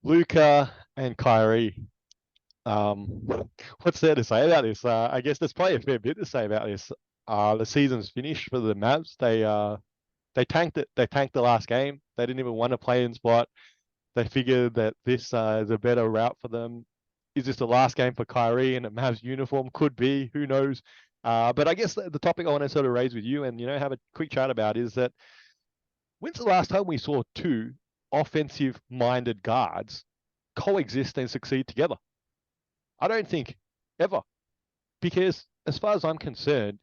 Luka and Kyrie. Um, what's there to say about this? I guess there's probably a fair bit to say about this. The season's finished for the Mavs. They tanked it. They tanked the last game. They didn't even want to play in spot. They figured that this is a better route for them. Is this the last game for Kyrie in a Mavs uniform? Could be. Who knows? But I guess the topic I want to sort of raise with you and have a quick chat about is that when's the last time we saw two offensive-minded guards coexist and succeed together? I don't think ever, because as far as I'm concerned,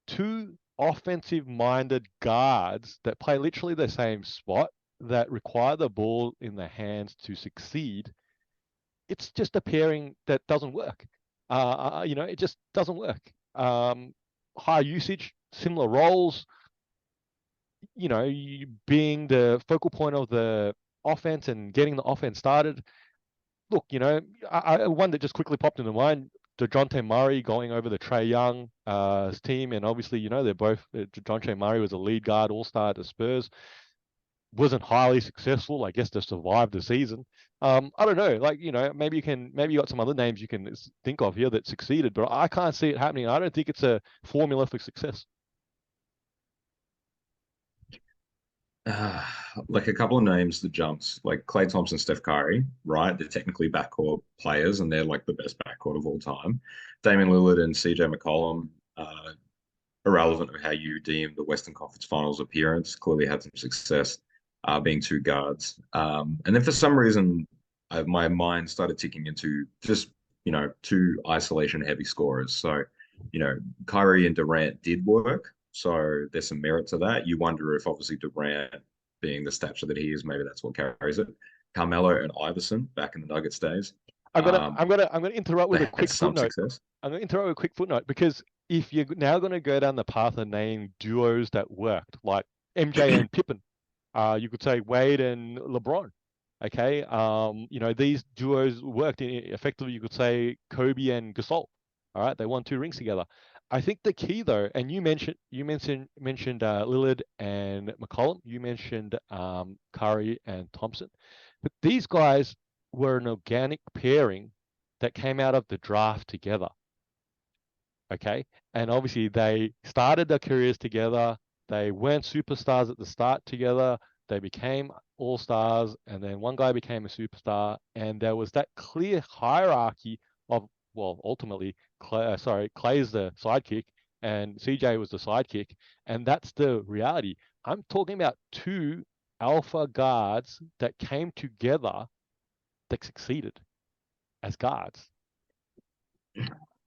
two offensive-minded guards that play literally the same spot that require the ball in their hands to succeed, it's just a pairing that doesn't work. It just doesn't work. High usage, similar roles, you being the focal point of the offense and getting the offense started. Look, one that just quickly popped into mind, DeJounte Murray going over the Trae Young team. And obviously, they're both, DeJounte Murray was a lead guard all-star at the Spurs. Wasn't highly successful, I guess, to survive the season. I don't know, maybe you got some other names you can think of here that succeeded, but I can't see it happening. I don't think it's a formula for success. Uh, like a couple of names that jumps, like Klay Thompson, Steph Curry, right? They're technically backcourt players, and they're like the best backcourt of all time. Damian Lillard and CJ McCollum, irrelevant of how you deem the Western Conference Finals appearance, clearly had some success being two guards. And then for some reason, my mind started ticking into just, two isolation heavy scorers. So, you know, Kyrie and Durant did work. So there's some merit to that. You wonder if obviously Durant, being the stature that he is, maybe that's what carries it. Carmelo and Iverson back in the Nuggets days. Um, I'm gonna interrupt with they a had quick some footnote. success. I'm going to interrupt with a quick footnote because if you're now going to go down the path of naming duos that worked, like MJ and Pippen, you could say Wade and LeBron. Okay, these duos worked. Effectively, you could say Kobe and Gasol. All right, they won two rings together. I think the key though, and you mentioned Lillard and McCollum. You mentioned Curry and Thompson, but these guys were an organic pairing that came out of the draft together. Okay. And obviously they started their careers together. They weren't superstars at the start together. They became all stars, and then one guy became a superstar, and there was that clear hierarchy of, well, ultimately, Clay's the sidekick, and CJ was the sidekick, and that's the reality. I'm talking about two alpha guards that came together that succeeded as guards.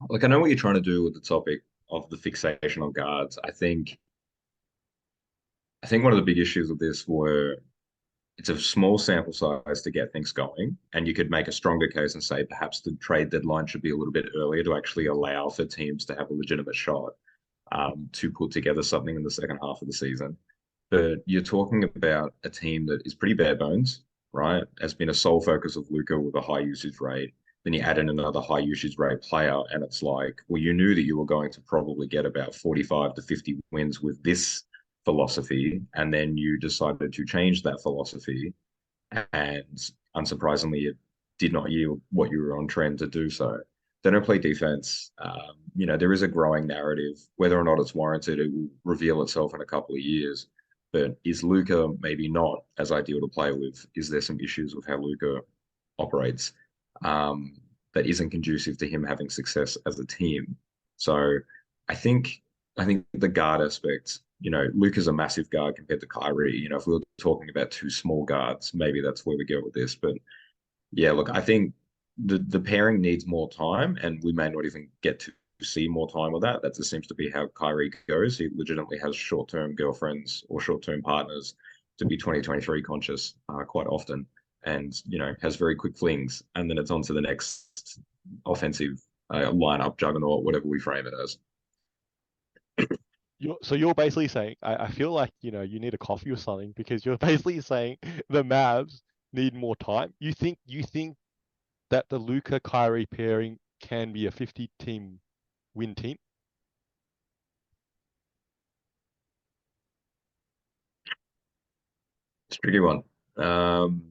Like I know what you're trying to do with the topic of the fixation on guards. I think one of the big issues with this were it's a small sample size to get things going, and you could make a stronger case and say perhaps the trade deadline should be a little bit earlier to actually allow for teams to have a legitimate shot to put together something in the second half of the season. But you're talking about a team that is pretty bare bones, right? Has been a sole focus of Luka with a high usage rate. Then you add in another high usage rate player, and it's like, well, you knew that you were going to probably get about 45 to 50 wins with this philosophy, and then you decided to change that philosophy, and unsurprisingly, it did not yield what you were on trend to do so. They don't play defense. There is a growing narrative. Whether or not it's warranted, it will reveal itself in a couple of years. But is Luka maybe not as ideal to play with? Is there some issues with how Luka operates um, that isn't conducive to him having success as a team? So I think I think the guard aspect, Luka's a massive guard compared to Kyrie. If we were talking about two small guards, maybe that's where we go with this. But yeah, look, I think the pairing needs more time, and we may not even get to see more time with that. That just seems to be how Kyrie goes. He legitimately has short-term girlfriends or short-term partners to be 2023 conscious quite often, and has very quick flings, and then it's on to the next offensive lineup juggernaut, whatever we frame it as. So you're basically saying, I feel like you need a coffee or something because you're basically saying the Mavs need more time. You think that the Luka Kyrie pairing can be a 50 team win team? It's a tricky one. Um,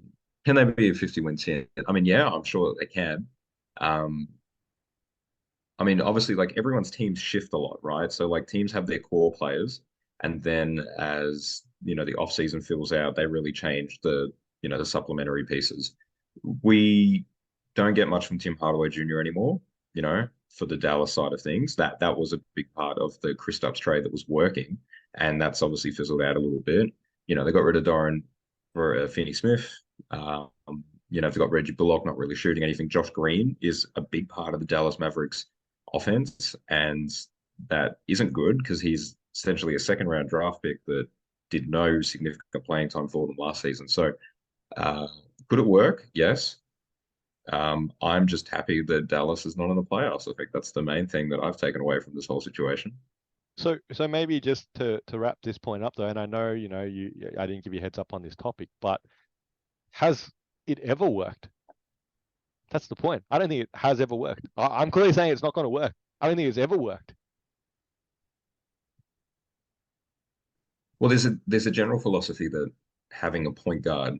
Can they be a 50-win team? I mean, yeah, I'm sure that they can. Um, I mean, obviously, like everyone's teams shift a lot, right? So like teams have their core players, and then as the off season fills out, they really change the supplementary pieces. We don't get much from Tim Hardaway Jr. anymore, for the Dallas side of things. That was a big part of the Kristaps trade that was working, and that's obviously fizzled out a little bit. They got rid of Doran for Finney Smith. Um, they've got Reggie Bullock not really shooting anything. Josh Green is a big part of the Dallas Mavericks offense, and that isn't good because he's essentially a second round draft pick that did no significant playing time for them last season. So, uh, could it work? Yes. I'm just happy that Dallas is not in the playoffs. I think that's the main thing that I've taken away from this whole situation. So maybe just to wrap this point up though, and I know I didn't give you a heads up on this topic, but has it ever worked? That's the point. I don't think it has ever worked. I'm clearly saying it's not going to work. I don't think it's ever worked. Well, there's a general philosophy that having a point guard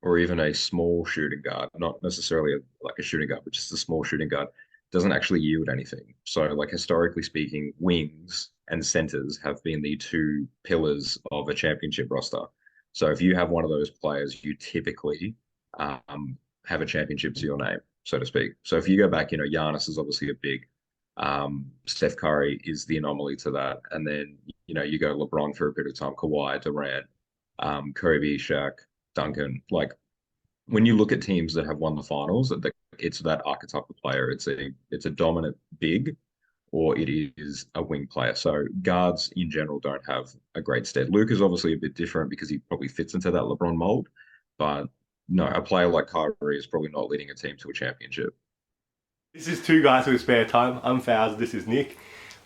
or even a small shooting guard, not necessarily like a shooting guard, but just a small shooting guard, doesn't actually yield anything. So, like historically speaking, wings and centers have been the two pillars of a championship roster. So, if you have one of those players, you typically have a championship to your name, so to speak. So, if you go back, Giannis is obviously a big. Steph Curry is the anomaly to that, and then you go LeBron for a bit of time, Kawhi, Durant, Kobe, Shaq, Duncan. Like when you look at teams that have won the finals, it's that archetypal player. It's a dominant big, or it is a wing player. So guards in general don't have a great stead. Luke is obviously a bit different because he probably fits into that LeBron mold, but no, a player like Kyrie is probably not leading a team to a championship. This is Two Guys With Spare Time. I'm Faz, this is Nick.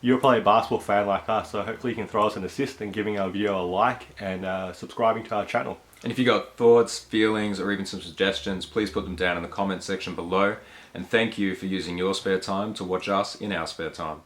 You're probably a basketball fan like us, so hopefully you can throw us an assist and giving our video a like and subscribing to our channel. And if you got thoughts, feelings, or even some suggestions, please put them down in the comment section below. And thank you for using your spare time to watch us in our spare time.